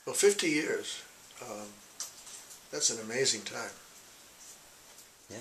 Well, 50 years. That's an amazing time. Yeah.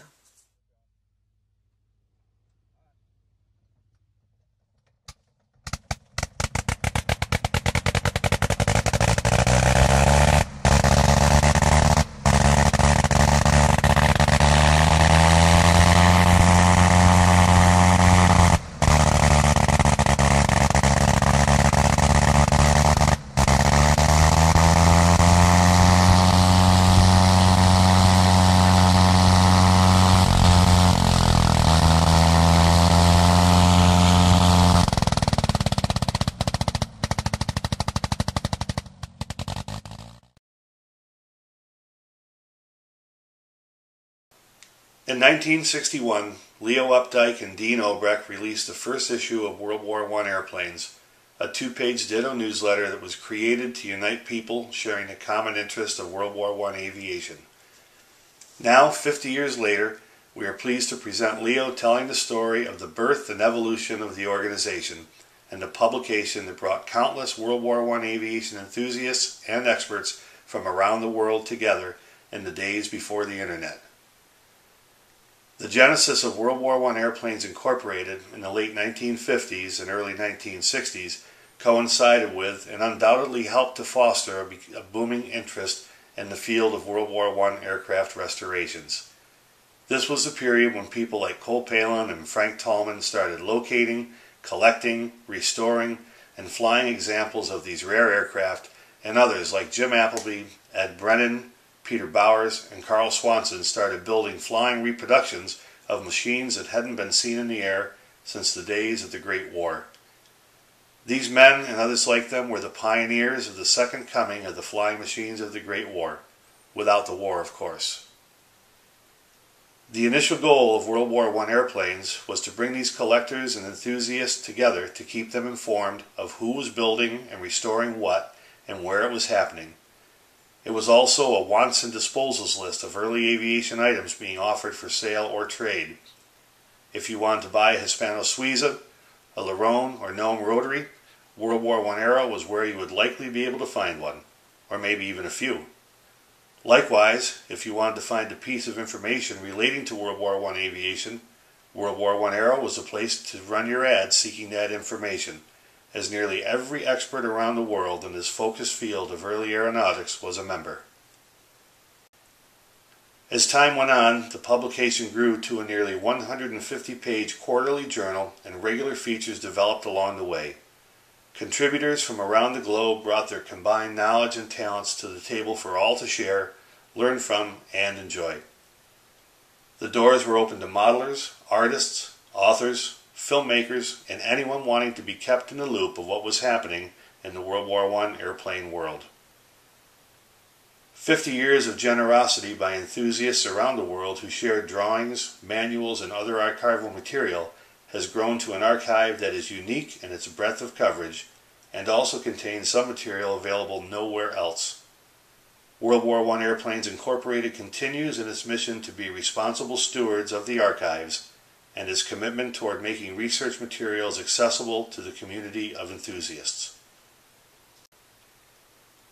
In 1961, Leo Opdycke and Dean Obrecht released the first issue of World War I Airplanes, a two-page ditto newsletter that was created to unite people sharing the common interest of World War I aviation. Now, 50 years later, we are pleased to present Leo telling the story of the birth and evolution of the organization and the publication that brought countless World War I aviation enthusiasts and experts from around the world together in the days before the Internet. The genesis of World War I Airplanes Incorporated in the late 1950s and early 1960s coincided with and undoubtedly helped to foster a booming interest in the field of World War I aircraft restorations. This was the period when people like Cole Palin and Frank Tallman started locating, collecting, restoring, and flying examples of these rare aircraft, and others like Jim Appleby, Ed Brennan, Peter Bowers, and Carl Swanson started building flying reproductions of machines that hadn't been seen in the air since the days of the Great War. These men and others like them were the pioneers of the second coming of the flying machines of the Great War, without the war, of course. The initial goal of World War I airplanes was to bring these collectors and enthusiasts together to keep them informed of who was building and restoring what and where it was happening. It was also a wants and disposals list of early aviation items being offered for sale or trade. If you wanted to buy a Hispano Suiza, a Lerone or Gnome Rotary, World War I Aero was where you would likely be able to find one, or maybe even a few. Likewise, if you wanted to find a piece of information relating to World War I aviation, World War I Aero was the place to run your ads seeking that information, as nearly every expert around the world in this focused field of early aeronautics was a member. As time went on, the publication grew to a nearly 150-page quarterly journal, and regular features developed along the way. Contributors from around the globe brought their combined knowledge and talents to the table for all to share, learn from, and enjoy. The doors were open to modelers, artists, authors, filmmakers, and anyone wanting to be kept in the loop of what was happening in the World War I airplane world. 50 years of generosity by enthusiasts around the world who shared drawings, manuals, and other archival material has grown to an archive that is unique in its breadth of coverage and also contains some material available nowhere else. World War I Airplanes Incorporated continues in its mission to be responsible stewards of the archives and its commitment toward making research materials accessible to the community of enthusiasts.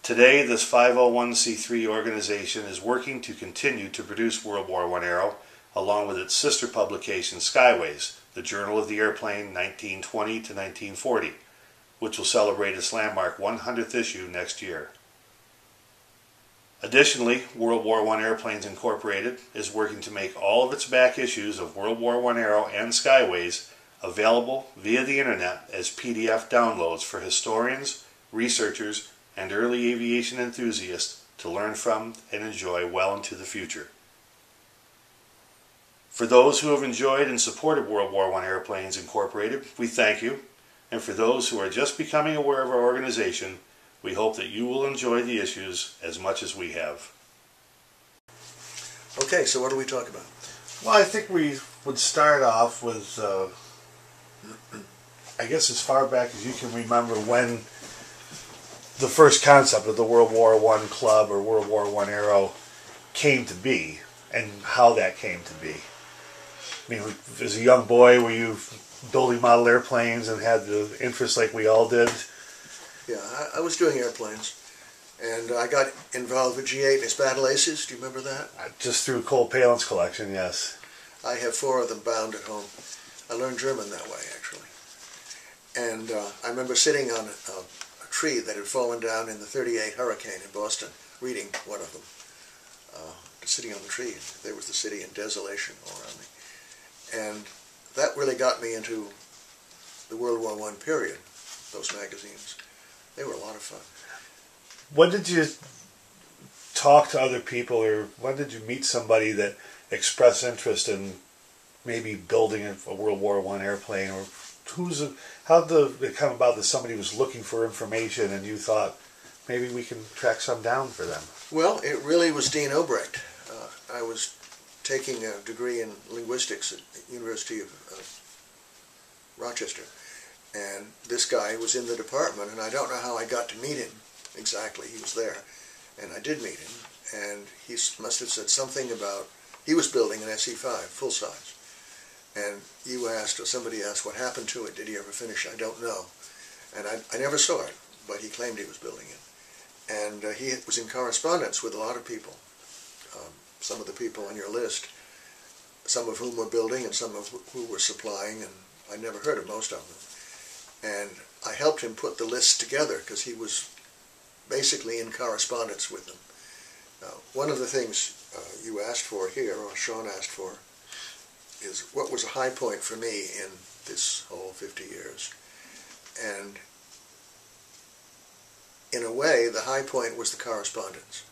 Today, this 501c3 organization is working to continue to produce World War I Aero, along with its sister publication Skyways, the Journal of the Airplane 1920 to 1940, which will celebrate its landmark 100th issue next year. Additionally, World War I Airplanes Incorporated is working to make all of its back issues of World War I Aero and Skyways available via the Internet as PDF downloads for historians, researchers, and early aviation enthusiasts to learn from and enjoy well into the future. For those who have enjoyed and supported World War I Airplanes Incorporated, we thank you, and for those who are just becoming aware of our organization, we hope that you will enjoy the issues as much as we have. Okay, so what do we talk about? Well, I think we would start off with, I guess as far back as you can remember, when the first concept of the World War I Club or World War I Aero came to be, and how that came to be. I mean, as a young boy, were you building model airplanes and had the interest like we all did? Yeah, I was doing airplanes, And I got involved with G8 and its battle aces. Do you remember that? Just through Cole Palin's collection, yes. I have 4 of them bound at home. I learned German that way, actually. And I remember sitting on a tree that had fallen down in the '38 hurricane in Boston, reading one of them. Sitting on the tree. There was the city in desolation all around me. And that really got me into the World War I period, those magazines. They were a lot of fun. When did you talk to other people, or when did you meet somebody that expressed interest in maybe building a World War I airplane, or how did it come about that somebody was looking for information and you thought maybe we can track some down for them? Well, it really was Dean Obrecht. I was taking a degree in linguistics at the University of Rochester, and this guy was in the department, and I don't know how I got to meet him exactly. He was there, and I did meet him, and he must have said something about, he was building an SE-5, full size, and you asked, or somebody asked, what happened to it? Did he ever finish? I don't know, and I never saw it, but he claimed he was building it, and he was in correspondence with a lot of people. Some of the people on your list, some of whom were building and some of who were supplying, and I never heard of most of them. And I helped him put the list together because he was basically in correspondence with them. Now, one of the things you asked for here, or Sean asked for, is what was a high point for me in this whole 50 years. And in a way, the high point was the correspondence,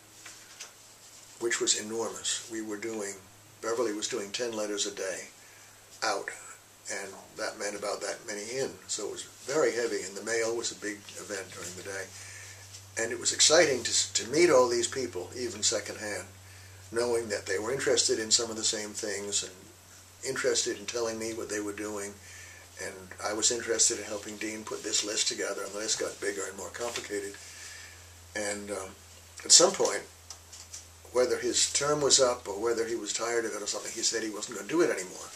which was enormous. Beverly was doing 10 letters a day out, and that meant about that many in. So it was very heavy, and the mail was a big event during the day. And it was exciting to meet all these people, even secondhand, knowing that they were interested in some of the same things and interested in telling me what they were doing. And I was interested in helping Dean put this list together, and the list got bigger and more complicated. And at some point, whether his term was up or whether he was tired of it or something, he said he wasn't going to do it anymore.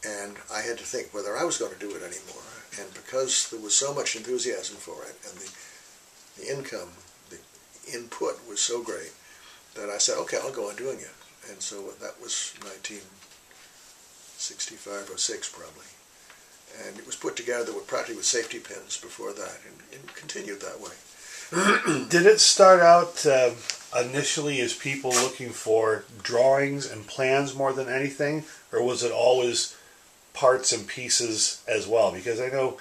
And I had to think whether I was going to do it anymore. And because there was so much enthusiasm for it, and the income, the input was so great, that I said, okay, I'll go on doing it. And so that was 1965 or 6 probably. And it was put together practically with safety pins before that, and it continued that way. Did it start out initially as people looking for drawings and plans more than anything, or was it always parts and pieces as well? Because I know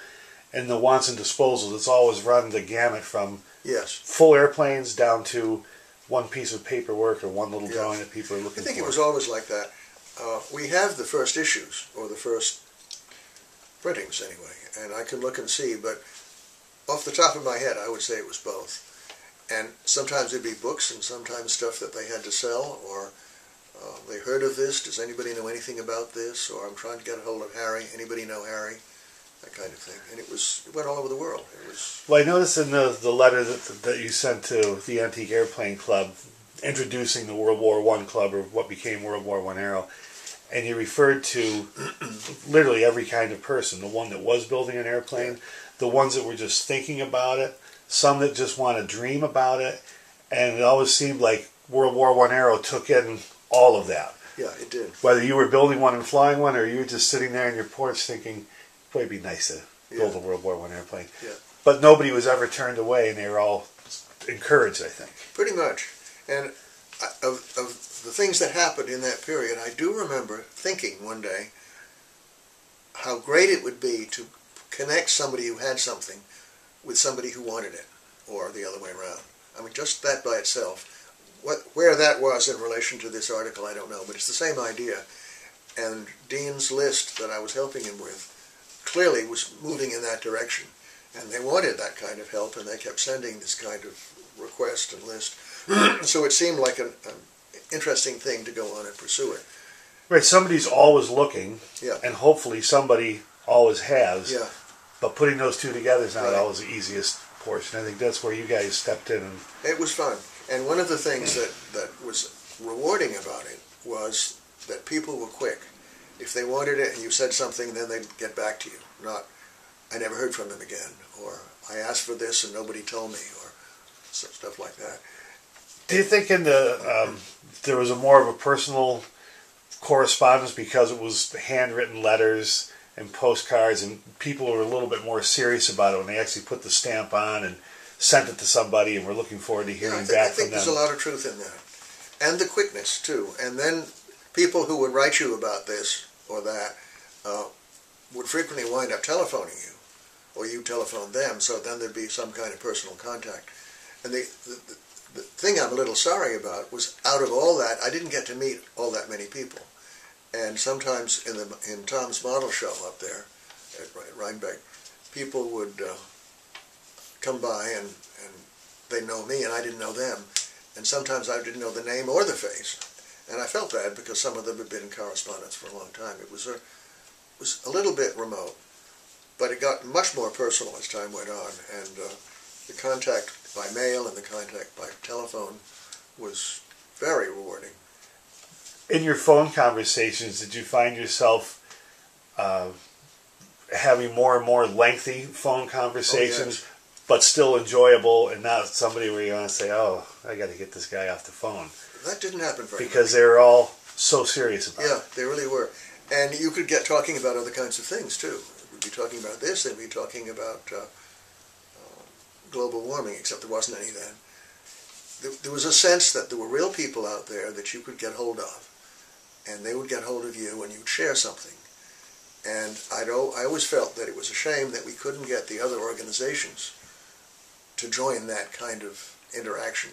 in the wants and disposals, it's always run the gamut from full airplanes down to one piece of paperwork or one little drawing that people are looking for. I think it was always like that. We have the first issues, or the first printings anyway, and I can look and see, but off the top of my head, I would say it was both. And sometimes it'd be books, and sometimes stuff that they had to sell, or they heard of this, does anybody know anything about this, or I'm trying to get a hold of Harry, anybody know Harry, that kind of thing. And it went all over the world. Well, I noticed in the letter that you sent to the Antique Airplane Club, introducing the World War I Club, or what became World War I Aero, and you referred to literally every kind of person, the one that was building an airplane, the ones that were just thinking about it, some that just want to dream about it, and it always seemed like World War I Aero took in all of that. Yeah, it did. Whether you were building one and flying one, or you were just sitting there on your porch thinking, it'd probably be nice to build a World War I airplane. Yeah. But nobody was ever turned away, and they were all encouraged, I think. Pretty much. And of the things that happened in that period, I do remember thinking one day how great it would be to connect somebody who had something with somebody who wanted it, or the other way around. I mean, just that by itself. Where that was in relation to this article, I don't know, but it's the same idea. And Dean's list that I was helping him with clearly was moving in that direction. And they wanted that kind of help, and they kept sending this kind of request and list. So it seemed like an interesting thing to go on and pursue it. Right, somebody's always looking, Yeah. and hopefully somebody always has. Yeah. But putting those two together is not always the easiest portion. I think that's where you guys stepped in. And it was fun. And one of the things that was rewarding about it was that people were quick. If they wanted it and you said something, then they'd get back to you. Not, I never heard from them again, or I asked for this and nobody told me, or stuff like that. Do you think in the there was a more of a personal correspondence because it was handwritten letters and postcards, and people were a little bit more serious about it when they actually put the stamp on and sent it to somebody, and we're looking forward to hearing back from them? I think there's a lot of truth in that, and the quickness too. And then people who would write you about this or that would frequently wind up telephoning you, or you telephone them. So then there'd be some kind of personal contact. And the thing I'm a little sorry about was, out of all that, I didn't get to meet all that many people. And sometimes in Tom's model show up there at Rhinebeck, people would come by and they know me and I didn't know them. And sometimes I didn't know the name or the face. And I felt bad because some of them had been in correspondence for a long time. It was a little bit remote, but it got much more personal as time went on. And the contact by mail and the contact by telephone was very rewarding. In your phone conversations, did you find yourself having more and more lengthy phone conversations, but still enjoyable, and not somebody where you want to say, "Oh, I got to get this guy off the phone"? That didn't happen very much. Because they were all so serious about it. Yeah, they really were. And you could get talking about other kinds of things, too. We'd be talking about this, they'd be talking about global warming, except there wasn't any then. There was a sense that there were real people out there that you could get hold of, and they would get hold of you and you'd share something. And I always felt that it was a shame that we couldn't get the other organizations to join that kind of interaction.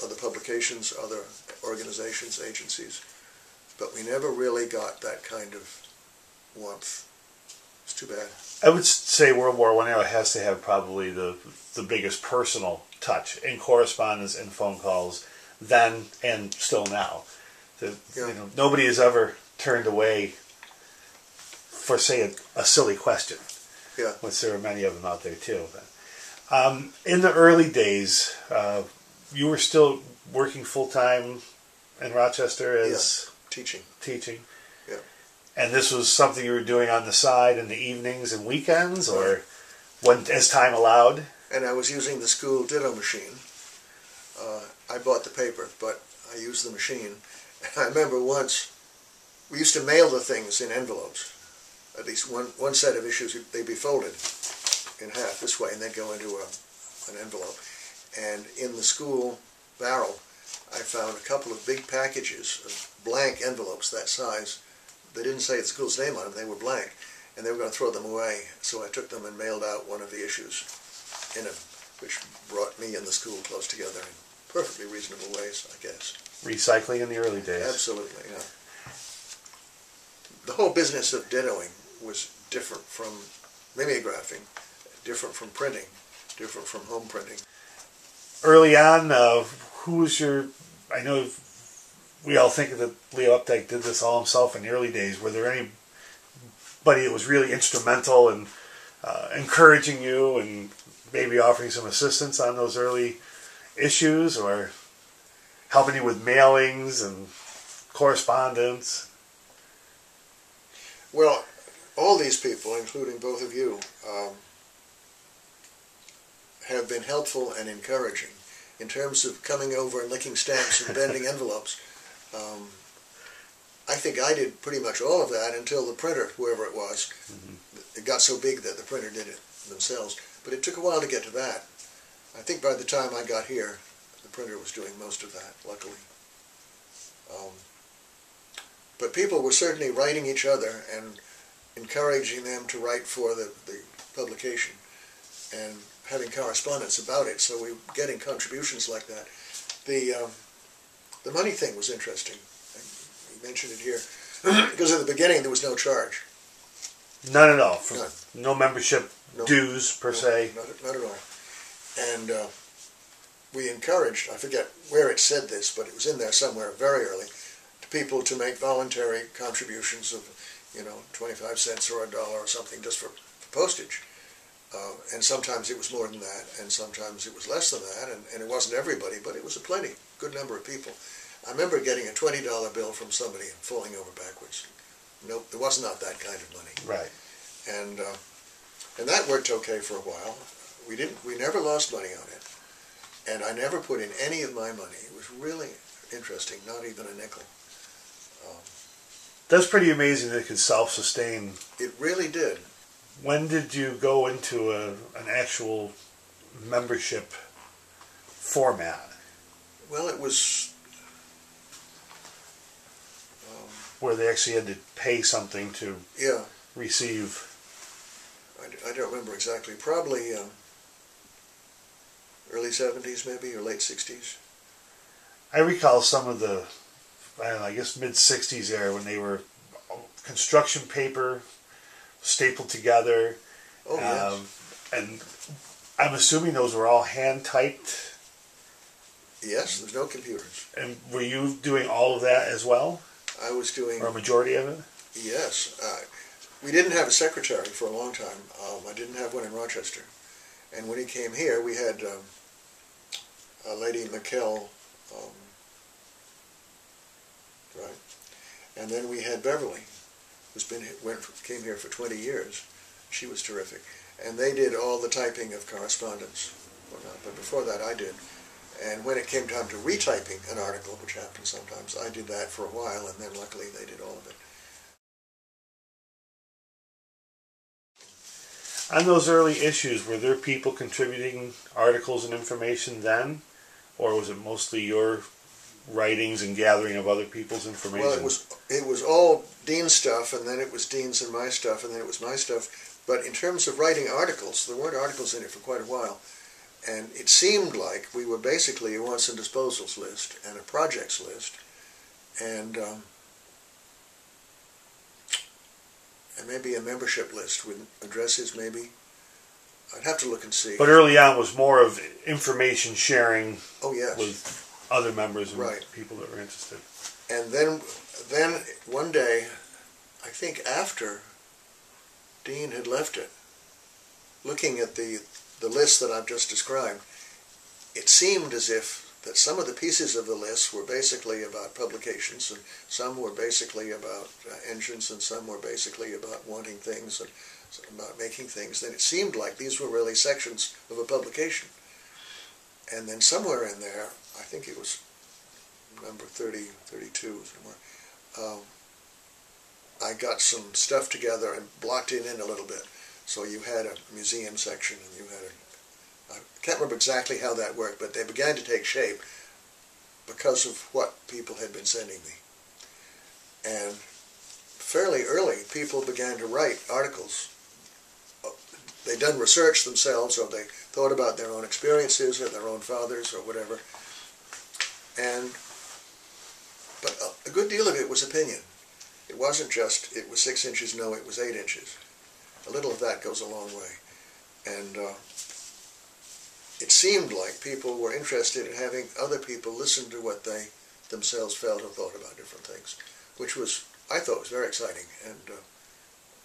Other publications, other organizations, agencies, but we never really got that kind of warmth. It's too bad. I would say World War I Aero has to have probably the biggest personal touch in correspondence and phone calls then and still now. You know, nobody has ever turned away for, say, a silly question. Yeah. Which there are many of them out there too. But, in the early days, you were still working full-time in Rochester as teaching. Yeah. And this was something you were doing on the side in the evenings and weekends, or when as time allowed? And I was using the school ditto machine. I bought the paper, but I used the machine. I remember once, we used to mail the things in envelopes. At least one set of issues, they'd be folded in half this way, and they'd go into an envelope. And in the school barrel, I found a couple of big packages of blank envelopes that size. They didn't say the school's name on them, they were blank, and they were going to throw them away. So I took them and mailed out one of the issues in them, which brought me and the school close together in perfectly reasonable ways, I guess. Recycling in the early days. Absolutely, yeah. The whole business of dittoing was different from mimeographing, different from printing, different from home printing. Early on, who was your... I know we all think that Leo Opdycke did this all himself in the early days. Were there anybody that was really instrumental in encouraging you and maybe offering some assistance on those early issues, or helping you with mailings and correspondence? Well, all these people, including both of you, have been helpful and encouraging in terms of coming over and licking stamps and bending envelopes. I think I did pretty much all of that until the printer, whoever it was, it got so big that the printer did it themselves. But it took a while to get to that. I think by the time I got here, the printer was doing most of that, luckily. But people were certainly writing each other and encouraging them to write for the publication and having correspondence about it, so we were getting contributions like that. The money thing was interesting. You mentioned it here. Because at the beginning there was no charge. None at all. None. No membership dues, per se. Not at all. And we encouraged, I forget where it said this, but it was in there somewhere very early, to people to make voluntary contributions of, 25 cents or $1 or something just for postage. And sometimes it was more than that, and sometimes it was less than that, and it wasn't everybody, but it was a good number of people. I remember getting a $20 bill from somebody and falling over backwards. Nope, there was not that kind of money. Right. And that worked okay for a while. We never lost money on it, and I never put in any of my money. It was really interesting, not even a nickel. That's pretty amazing that it could self-sustain. It really did. When did you go into an actual membership format? Well, it was... where they actually had to pay something to yeah. receive... I don't remember exactly. Probably early 70s maybe, or late 60s. I recall some of the, I don't know, I guess mid-60s era when they were construction paper stapled together. Oh, yes. And I'm assuming those were all hand-typed? Yes, there's no computers. And were you doing all of that as well? I was doing... Or a majority of it? Yes. We didn't have a secretary for a long time. I didn't have one in Rochester. And when he came here, we had a lady, McKell, right? And then we had Beverly, who's came here for 20 years. She was terrific. And they did all the typing of correspondence. But before that, I did. And when it came time to retyping an article, which happens sometimes, I did that for a while, and then luckily they did all of it. On those early issues, were there people contributing articles and information then? Or was it mostly your writings and gathering of other people's information? Well, it was all Dean's stuff, and then it was Dean's and my stuff, and then it was my stuff. But in terms of writing articles, there weren't articles in it for quite a while. And it seemed like we were basically a wants and disposals list and a projects list, and maybe a membership list with addresses, maybe. I'd have to look and see. But early on was more of information sharing. Oh, yes. With other members and right. people that were interested. And then one day, I think after Dean had left it, looking at the list that I've just described, it seemed as if that some of the pieces of the list were basically about publications, and some were basically about engines, and some were basically about wanting things and about making things. Then it seemed like these were really sections of a publication. And then somewhere in there, I think it was number 30, 32 somewhere, I got some stuff together and blocked it in a little bit. So you had a museum section, and you had I can't remember exactly how that worked, but they began to take shape because of what people had been sending me. And fairly early, people began to write articles. They'd done research themselves, or they thought about their own experiences, or their own fathers, or whatever. But a good deal of it was opinion. It wasn't just, it was 6 inches, no, it was 8 inches. A little of that goes a long way. And it seemed like people were interested in having other people listen to what they themselves felt and thought about different things, which was, I thought, was very exciting. And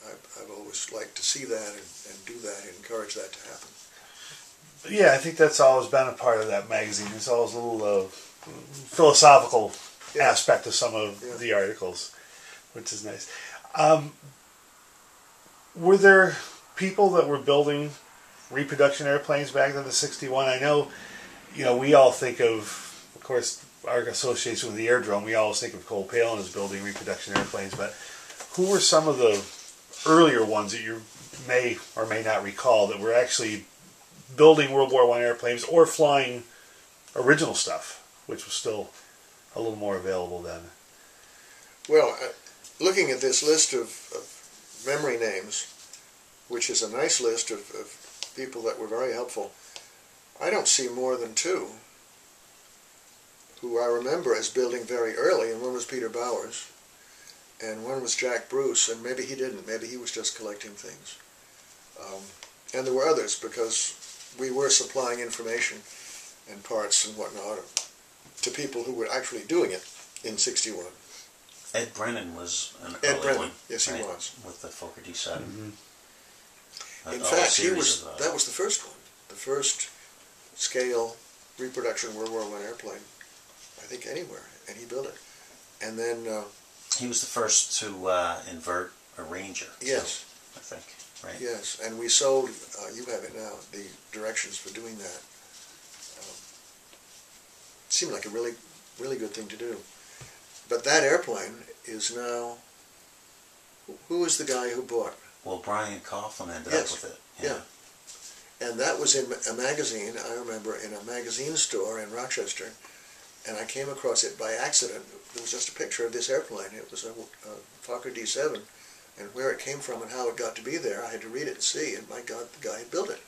I've always liked to see that and do that and encourage that to happen. Yeah, I think that's always been a part of that magazine. There's always a little philosophical aspect of some of the articles, which is nice. Were there people that were building reproduction airplanes back then in '61? I know, we all think of course, our association with the Aerodrome, we always think of Cole Palin as building reproduction airplanes, but who were some of the earlier ones that you may or may not recall that were actually building World War I airplanes or flying original stuff, which was still a little more available then? Well, looking at this list of memory names, which is a nice list of people that were very helpful, I don't see more than 2 who I remember as building very early, and one was Peter Bowers, and one was Jack Bruce, and maybe he didn't, maybe he was just collecting things. And there were others, because we were supplying information and parts and whatnot to people who were actually doing it in '61. Ed Brennan was an Ed early Brennan, one, yes, right? he was. With the Fokker D7. Mm-hmm. In fact, that was the first one, the first scale reproduction World War I airplane, I think, anywhere, and he built it. And then... he was the first to invert a Ranger, yes, too, I think. right? Yes, and we sold, you have it now, the directions for doing that. Seemed like a really, really good thing to do. But that airplane is now, who was the guy who bought? Well, Brian Coughlin ended Yes. up with it. Yeah. And that was in a magazine, I remember, in a magazine store in Rochester, and I came across it by accident. There was just a picture of this airplane. It was a Fokker D7, and where it came from and how it got to be there, I had to read it and see, and my God, the guy had built it.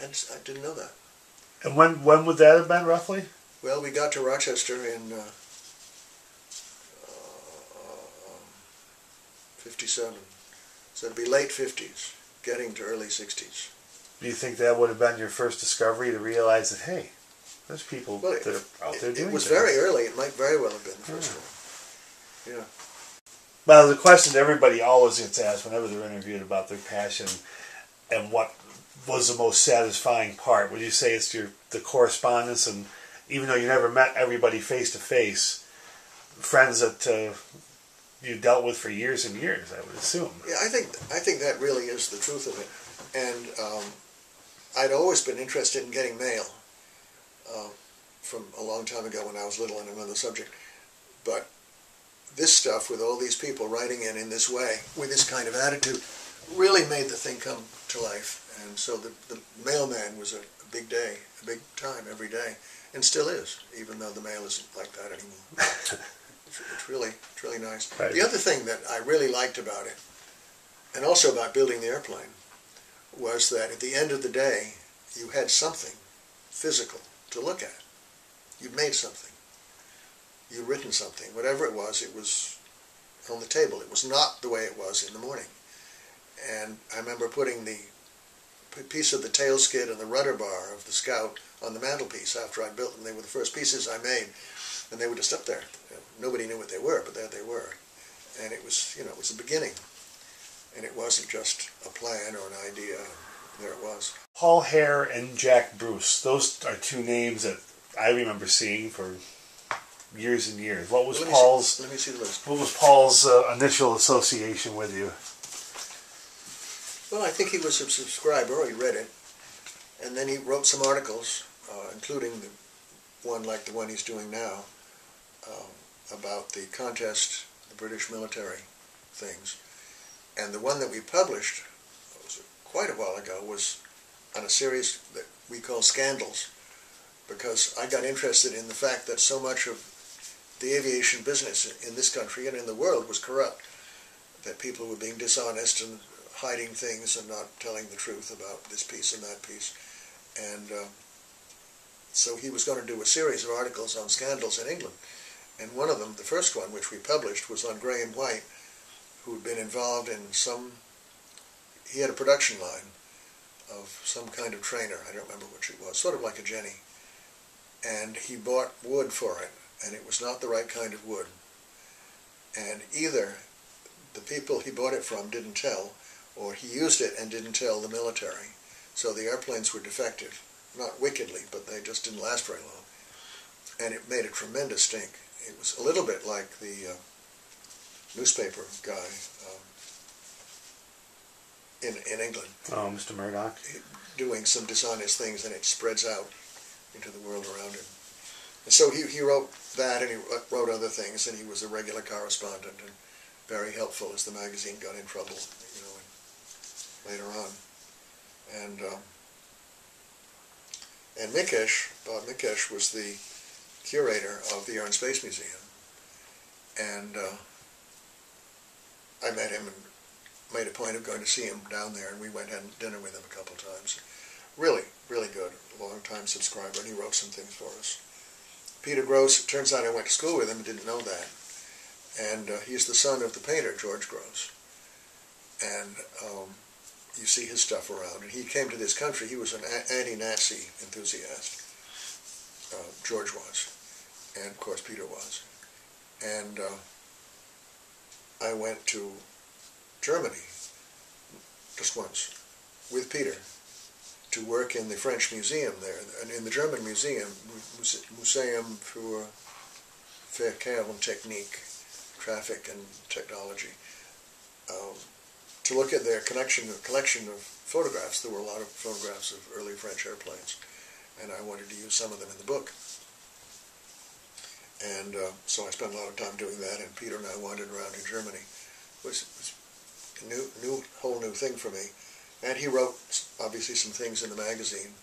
I didn't know that. And when would that have been, roughly? Well, we got to Rochester in 57, so it'd be late 50s, getting to early 60s. Do you think that would have been your first discovery to realize that, hey, there's people that are out there doing it was things? very early. It might very well have been the first one. Yeah. Well, the question that everybody always gets asked whenever they're interviewed about their passion and what was the most satisfying part, would you say it's the correspondence, and even though you never met everybody face to face, friends that you dealt with for years and years, I would assume. Yeah, I think that really is the truth of it. And I'd always been interested in getting mail from a long time ago when I was little on another subject. But this stuff with all these people writing in this way, with this kind of attitude, really made the thing come to life. And so the mailman was a big day, a big time every day, and still is, even though the mail isn't like that anymore. It's really nice. Right. The other thing that I really liked about it, and also about building the airplane, was that at the end of the day, you had something physical to look at. You'd made something. You'd written something. Whatever it was on the table. It was not the way it was in the morning. And I remember putting the piece of the tail skid and the rudder bar of the Scout on the mantelpiece after I built them. They were the first pieces I made, and they were just up there. Nobody knew what they were, but there they were. And it was, it was the beginning. And it wasn't just a plan or an idea. There it was. Paul Hare and Jack Bruce, those are two names that I remember seeing for years and years. What was Paul's? Let me see the list. What was Paul's initial association with you? Well, I think he was a subscriber. He read it, and then he wrote some articles, including the one like the one he's doing now, about the contest, the British military things. And the one that we published, was quite a while ago, was on a series that we call Scandals, because I got interested in the fact that so much of the aviation business in this country and in the world was corrupt, that people were being dishonest and hiding things and not telling the truth about this piece and that piece. And so he was going to do a series of articles on scandals in England. And one of them, the first one, which we published, was on Graham White, who had been involved in he had a production line of some kind of trainer, I don't remember which it was, sort of like a Jenny. And he bought wood for it, and it was not the right kind of wood. And either the people he bought it from didn't tell, or he used it and didn't tell the military. So the airplanes were defective. Not wickedly, but they just didn't last very long. And it made a tremendous stink. It was a little bit like the newspaper guy in England. Oh, Mr. Murdoch. Doing some dishonest things, and it spreads out into the world around him. And so he wrote that, and he wrote other things, and he was a regular correspondent and very helpful as the magazine got in trouble, later on. And Mikesh, Bob Mikesh, was the curator of the Air and Space Museum. And I met him and made a point of going to see him down there, and we went and had dinner with him a couple of times. Really, really good, long-time subscriber, and he wrote some things for us. Peter Gross, it turns out I went to school with him and didn't know that. And he's the son of the painter, George Gross. And you see his stuff around. And he came to this country. He was an anti-Nazi enthusiast. George was. And, of course, Peter was. And I went to Germany just once with Peter to work in the French museum there. And in the German museum, Museum für Verkehr und Technik, traffic and technology, to look at their collection of photographs. There were a lot of photographs of early French airplanes, and I wanted to use some of them in the book. And so I spent a lot of time doing that, and Peter and I wandered around in Germany. It was a whole new thing for me. And he wrote, obviously, some things in the magazine.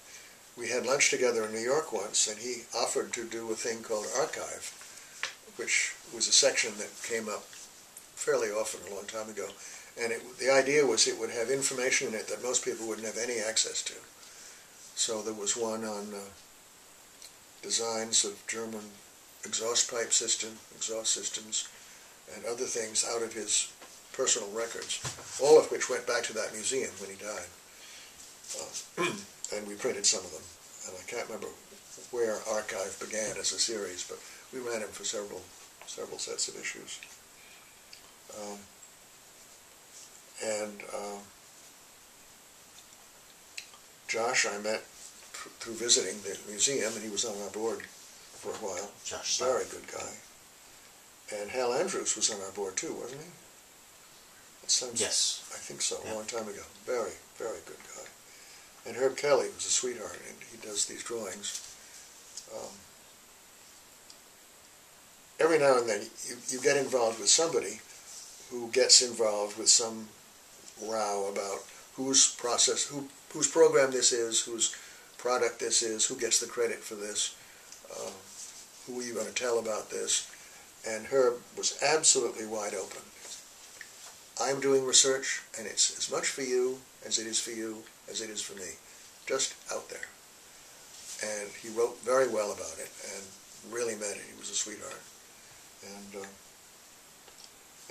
We had lunch together in New York once, and he offered to do a thing called Archive, which was a section that came up fairly often a long time ago. And the idea was it would have information in it that most people wouldn't have any access to. So there was one on designs of German exhaust systems, and other things out of his personal records, all of which went back to that museum when he died. And we printed some of them. And I can't remember where Archive began as a series, but we ran him for several sets of issues. Josh I met through visiting the museum, and he was on our board for a while. Josh, very good guy. And Hal Andrews was on our board too, wasn't he? That sounds, yes. I think so, yeah. A long time ago. Very, very good guy. And Herb Kelly was a sweetheart, and he does these drawings. Every now and then you get involved with somebody who gets involved with some row about whose program this is, whose product this is, who gets the credit for this, who are you going to tell about this. And Herb was absolutely wide open. I'm doing research, and it's as much for you as it is for you, as it is for me. Just out there. And he wrote very well about it, and really meant it. He was a sweetheart.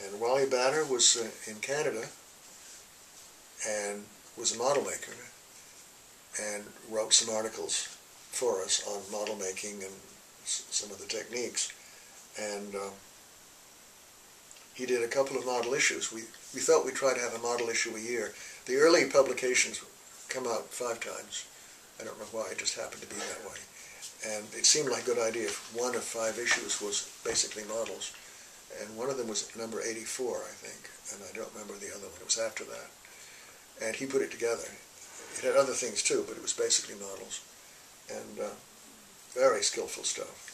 And Wally Batter was in Canada, and was a model maker, and wrote some articles for us on model making and some of the techniques. And he did a couple of model issues. We thought we'd try to have a model issue a year. The early publications come out 5 times. I don't know why, it just happened to be that way. And it seemed like a good idea if one of 5 issues was basically models. And one of them was number 84, I think, and I don't remember the other one. It was after that. And he put it together. It had other things too, but it was basically models. And very skillful stuff.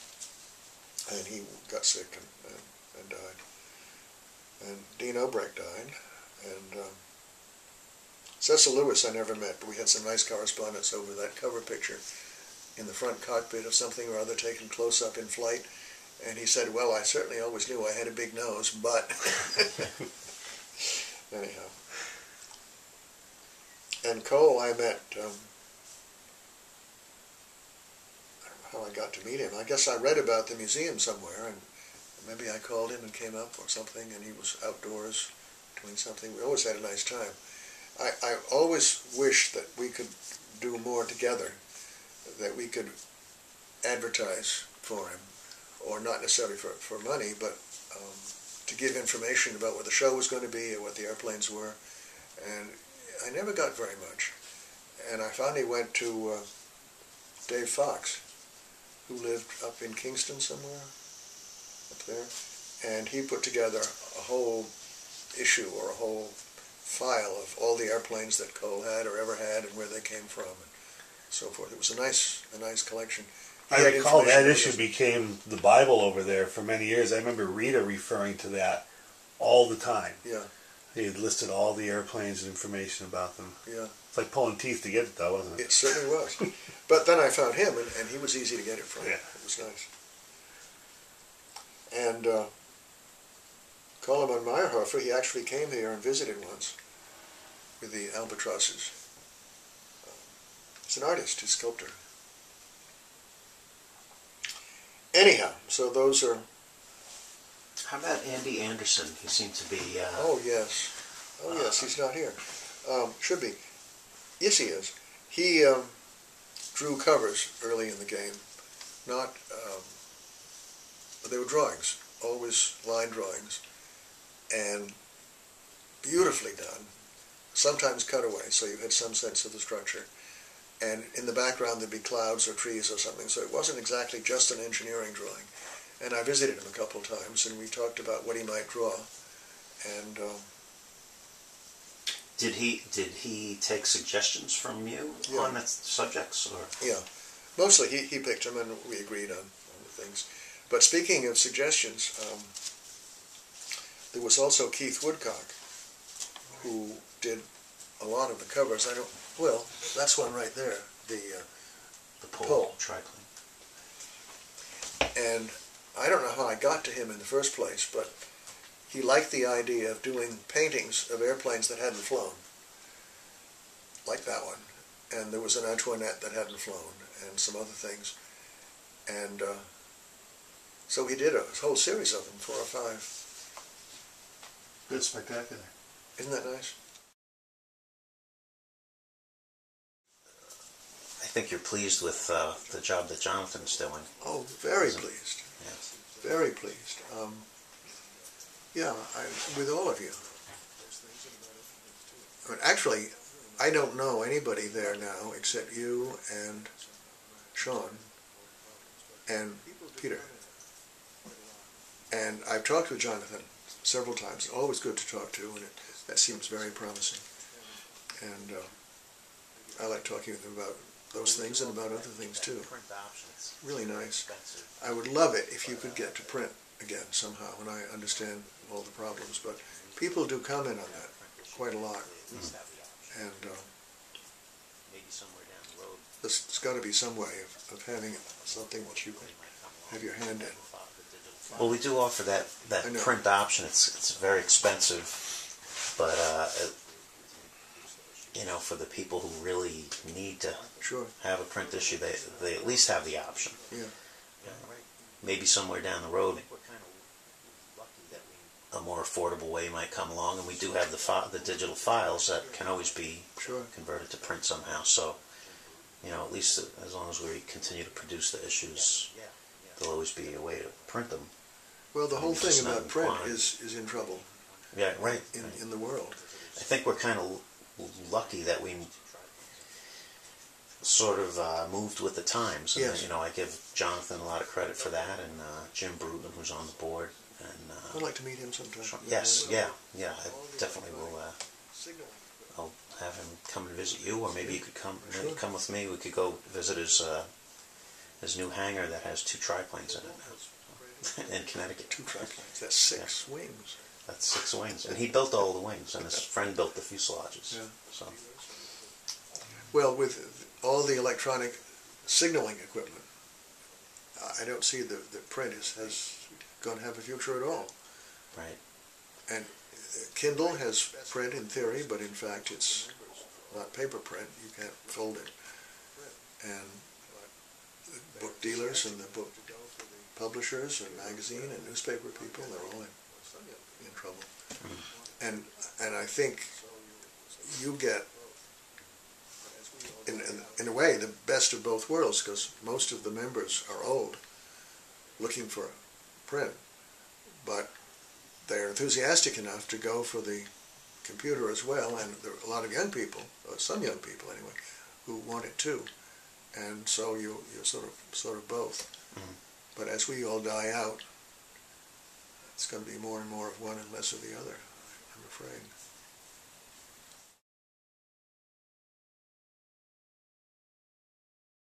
And he got sick and died. And Dean Obrecht died. And Cecil Lewis I never met, but we had some nice correspondence over that cover picture in the front cockpit of something or other taken close up in flight. And he said, well, I certainly always knew I had a big nose, but... Anyhow. And Cole I met... I don't know how I got to meet him. I guess I read about the museum somewhere, and maybe I called him and came up or something, and he was outdoors doing something. We always had a nice time. I always wish that we could do more together, that we could advertise for him, or not necessarily for money, but to give information about what the show was going to be or what the airplanes were. And I never got very much. And I finally went to Dave Fox, who lived up in Kingston somewhere, up there, and he put together a whole issue or a whole file of all the airplanes that Cole had or ever had and where they came from and so forth. It was a nice collection. I recall that issue became the Bible over there for many years. I remember Rita referring to that all the time. Yeah. He had listed all the airplanes and information about them. Yeah. It's like pulling teeth to get it, though, wasn't it? It certainly was. But then I found him, and he was easy to get it from. Yeah. It was nice. And Coleman Meyerhofer, he actually came here and visited once with the albatrosses. He's an artist, he's a sculptor. Anyhow, so those are... How about Andy Anderson? He seemed to be... Oh, yes. Oh, yes, he's not here. Should be. Yes, he is. He drew covers early in the game. Not... they were drawings, always line drawings, and beautifully done. Sometimes cut away, so you had some sense of the structure. And in the background there'd be clouds or trees or something, so it wasn't exactly just an engineering drawing. And I visited him a couple of times, and we talked about what he might draw. And Did he take suggestions from you on the subjects, or? Yeah, mostly he picked them, and we agreed on the things. But speaking of suggestions, there was also Keith Woodcock, who did a lot of the covers. Well, that's one right there, the pole triplane. And I don't know how I got to him in the first place, but he liked the idea of doing paintings of airplanes that hadn't flown, like that one. And there was an Antoinette that hadn't flown, and some other things. And so he did a whole series of them, 4 or 5. Good, spectacular. Isn't that nice? I think you're pleased with the job that Jonathan's doing. Oh, very pleased. Yes. Very pleased. Yeah, with all of you. I mean, actually, I don't know anybody there now except you and Sean and Peter. And I've talked with Jonathan several times. Always good to talk to, and that seems very promising. And I like talking with him about those things and about other things too. Really nice. I would love it if you could get to print again somehow, and I understand all the problems, but people do comment on that quite a lot. And there's got to be some way of having something that you can have your hand in. Well, we do offer that print option. It's very expensive, but you know, for the people who really need to have a print issue, they at least have the option. Yeah. Maybe somewhere down the road, a more affordable way might come along, and we do have the digital files that can always be converted to print somehow. So, you know, at least as long as we continue to produce the issues, there'll always be a way to print them. Well, the whole thing about print is in trouble. Yeah, right. In the world. I think we're kind of lucky that we sort of moved with the times. And Yes. you know, I give Jonathan a lot of credit for that, and Jim Bruton, who's on the board. And I'd like to meet him sometime. Yes, yeah, I definitely will. I'll have him come and visit you, or maybe you could come come with me. We could go visit his new hangar that has 2 triplanes in it now, in Connecticut. 2 triplanes. That's 6 wings. That's 6 wings, and he built all the wings, and his friend built the fuselages. Yeah. So. Well, with all the electronic signaling equipment, I don't see the print is going to have a future at all. Right. And Kindle has print in theory, but in fact it's not paper print. You can't fold it. And the book dealers and the book publishers and magazine and newspaper people, they're all in trouble. And I think you get, in a way, the best of both worlds, because most of the members are old, looking for print, but they're enthusiastic enough to go for the computer as well, and there are a lot of young people, or some young people anyway, who want it too, and so you're sort of both. But as we all die out, it's going to be more and more of one and less of the other, I'm afraid.